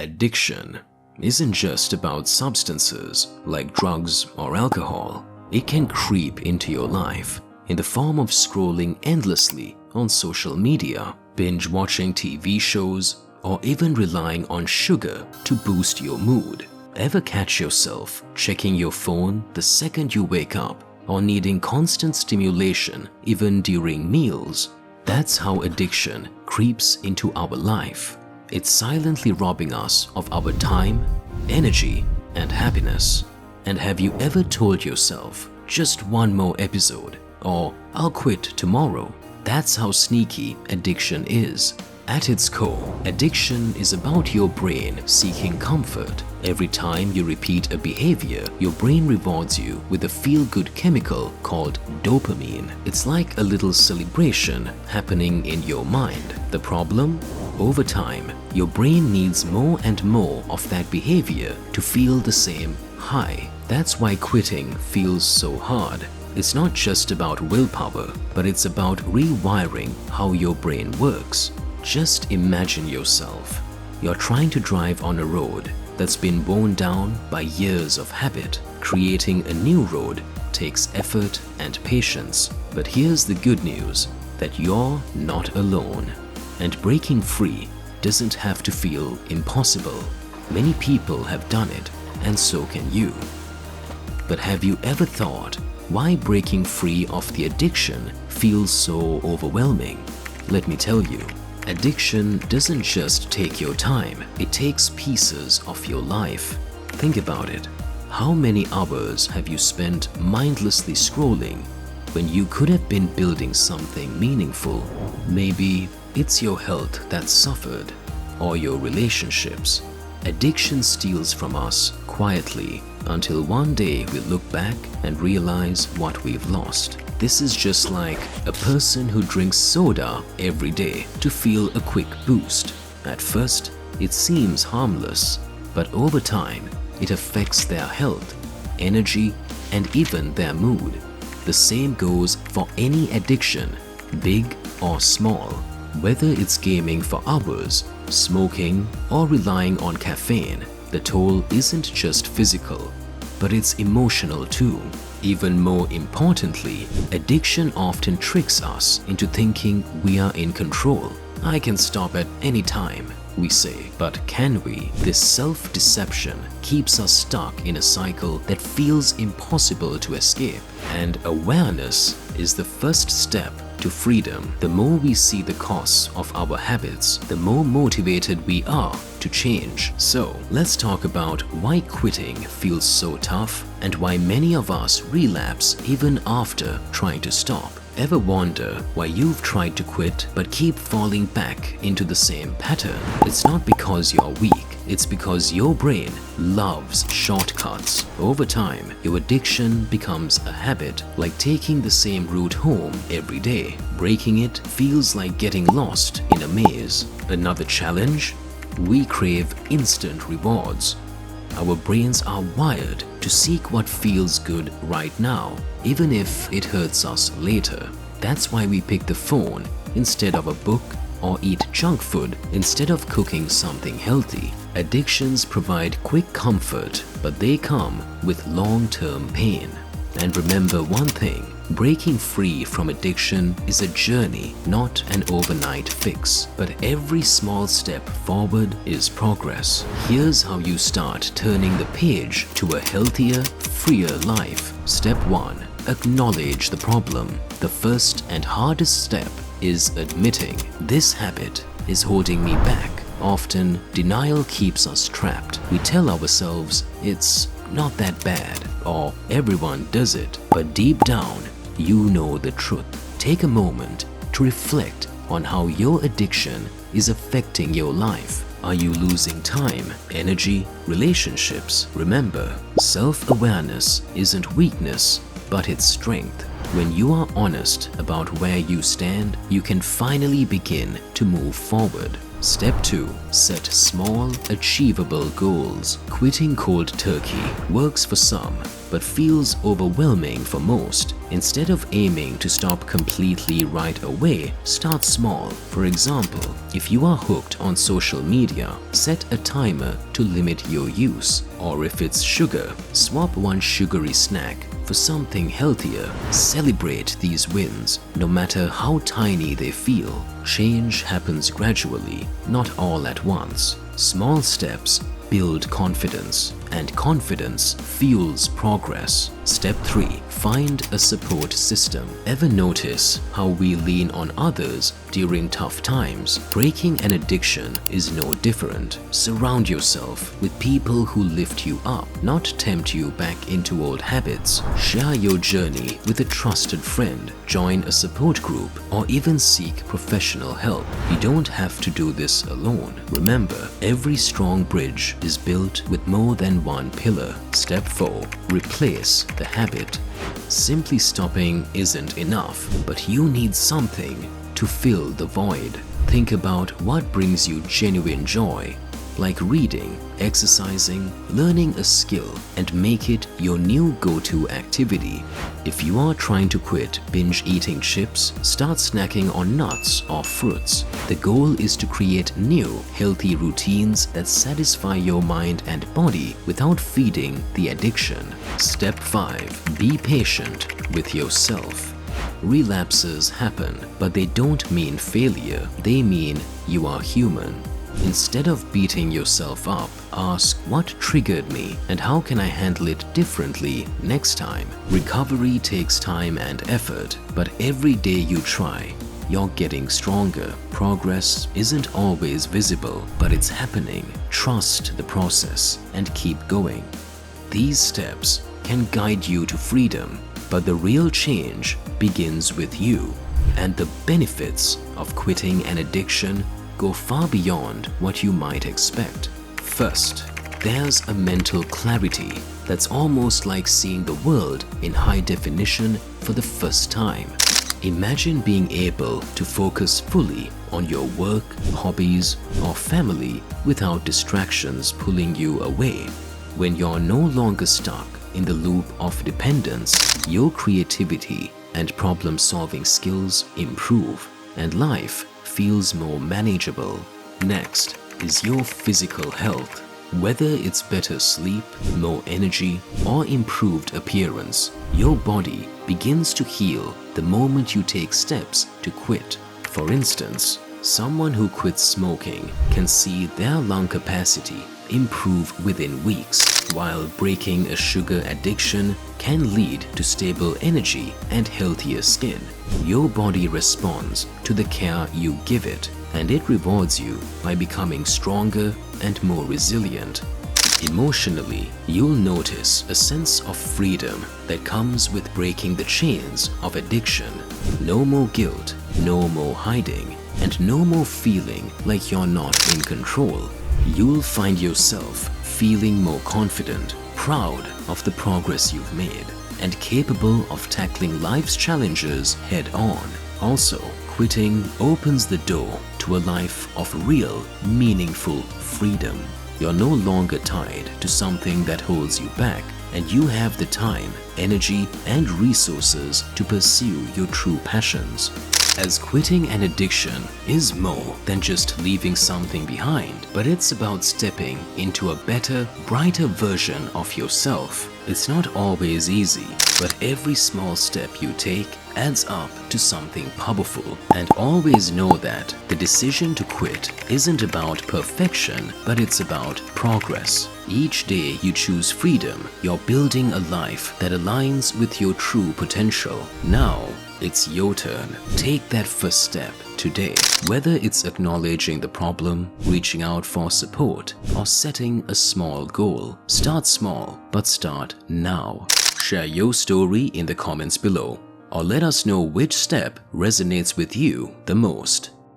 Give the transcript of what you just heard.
Addiction isn't just about substances like drugs or alcohol. It can creep into your life in the form of scrolling endlessly on social media, binge watching TV shows, or even relying on sugar to boost your mood. Ever catch yourself checking your phone the second you wake up, or needing constant stimulation even during meals? That's how addiction creeps into our life. It's silently robbing us of our time, energy, and happiness. And have you ever told yourself, just one more episode, or I'll quit tomorrow? That's how sneaky addiction is. At its core, addiction is about your brain seeking comfort. Every time you repeat a behavior, your brain rewards you with a feel-good chemical called dopamine. It's like a little celebration happening in your mind. The problem? Over time, your brain needs more and more of that behavior to feel the same high. That's why quitting feels so hard. It's not just about willpower, but it's about rewiring how your brain works. Just imagine yourself. You're trying to drive on a road that's been worn down by years of habit. Creating a new road takes effort and patience. But here's the good news, that you're not alone. And breaking free doesn't have to feel impossible. Many people have done it, and so can you. But have you ever thought why breaking free of the addiction feels so overwhelming? Let me tell you. Addiction doesn't just take your time, it takes pieces of your life. Think about it. How many hours have you spent mindlessly scrolling when you could have been building something meaningful? Maybe it's your health that suffered, or your relationships. Addiction steals from us quietly until one day we look back and realize what we've lost. This is just like a person who drinks soda every day to feel a quick boost. At first, it seems harmless, but over time, it affects their health, energy, and even their mood. The same goes for any addiction, big or small. Whether it's gaming for hours, smoking, or relying on caffeine, the toll isn't just physical, but it's emotional too. Even more importantly, addiction often tricks us into thinking we are in control. I can stop at any time, we say, but can we? This self-deception keeps us stuck in a cycle that feels impossible to escape. And awareness is the first step to freedom. The more we see the costs of our habits, the more motivated we are to change. So, let's talk about why quitting feels so tough and why many of us relapse even after trying to stop. Ever wonder why you've tried to quit but keep falling back into the same pattern? It's not because you're weak, it's because your brain loves shortcuts. Over time, your addiction becomes a habit, like taking the same route home every day. Breaking it feels like getting lost in a maze. Another challenge? We crave instant rewards. Our brains are wired to seek what feels good right now, even if it hurts us later. That's why we pick the phone instead of a book, or eat junk food instead of cooking something healthy. Addictions provide quick comfort, but they come with long-term pain. And remember one thing, breaking free from addiction is a journey, not an overnight fix. But every small step forward is progress. Here's how you start turning the page to a healthier, freer life. Step 1. Acknowledge the problem. The first and hardest step is admitting, this habit is holding me back. Often, denial keeps us trapped. We tell ourselves it's not that bad, or everyone does it. But deep down, you know the truth. Take a moment to reflect on how your addiction is affecting your life. Are you losing time, energy, relationships? Remember, self-awareness isn't weakness, but it's strength. When you are honest about where you stand, you can finally begin to move forward. Step 2. Set small, achievable goals. Quitting cold turkey works for some, but feels overwhelming for most. Instead of aiming to stop completely right away, start small. For example, if you are hooked on social media, set a timer to limit your use. Or if it's sugar, swap one sugary snack for something healthier. Celebrate these wins, no matter how tiny they feel. Change happens gradually, not all at once. Small steps build confidence, and confidence fuels progress. Step 3. Find a support system. Ever notice how we lean on others during tough times? Breaking an addiction is no different. Surround yourself with people who lift you up, not tempt you back into old habits. Share your journey with a trusted friend, join a support group, or even seek professional help. You don't have to do this alone. Remember, every strong bridge is built with more than one pillar. Step 4. Replace the habit. Simply stopping isn't enough, but you need something to fill the void. Think about what brings you genuine joy, like reading, exercising, learning a skill, and make it your new go-to activity. If you are trying to quit binge eating chips, start snacking on nuts or fruits. The goal is to create new, healthy routines that satisfy your mind and body without feeding the addiction. Step 5. Be patient with yourself. Relapses happen, but they don't mean failure. They mean you are human. Instead of beating yourself up, ask what triggered me and how can I handle it differently next time. Recovery takes time and effort, but every day you try, you're getting stronger. Progress isn't always visible, but it's happening. Trust the process and keep going. These steps can guide you to freedom, but the real change begins with you. And the benefits of quitting an addiction go far beyond what you might expect. First, there's a mental clarity that's almost like seeing the world in high definition for the first time. Imagine being able to focus fully on your work, hobbies, or family without distractions pulling you away. When you're no longer stuck in the loop of dependence, your creativity and problem-solving skills improve, and life feels more manageable. Next is your physical health. Whether it's better sleep, more energy, or improved appearance, your body begins to heal the moment you take steps to quit. For instance, someone who quits smoking can see their lung capacity improve within weeks, while breaking a sugar addiction can lead to stable energy and healthier skin. Your body responds to the care you give it, and it rewards you by becoming stronger and more resilient. Emotionally, you'll notice a sense of freedom that comes with breaking the chains of addiction. No more guilt, no more hiding, and no more feeling like you're not in control. You'll find yourself feeling more confident, proud of the progress you've made, and capable of tackling life's challenges head-on. Also, quitting opens the door to a life of real, meaningful freedom. You're no longer tied to something that holds you back, and you have the time, energy, and resources to pursue your true passions. As quitting an addiction is more than just leaving something behind, but it's about stepping into a better, brighter version of yourself. It's not always easy, but every small step you take adds up to something powerful. And always know that the decision to quit isn't about perfection, but it's about progress. Each day you choose freedom, you're building a life that aligns with your true potential. Now, it's your turn. Take that first step today. Whether it's acknowledging the problem, reaching out for support, or setting a small goal, start small, but start now. Share your story in the comments below, or let us know which step resonates with you the most.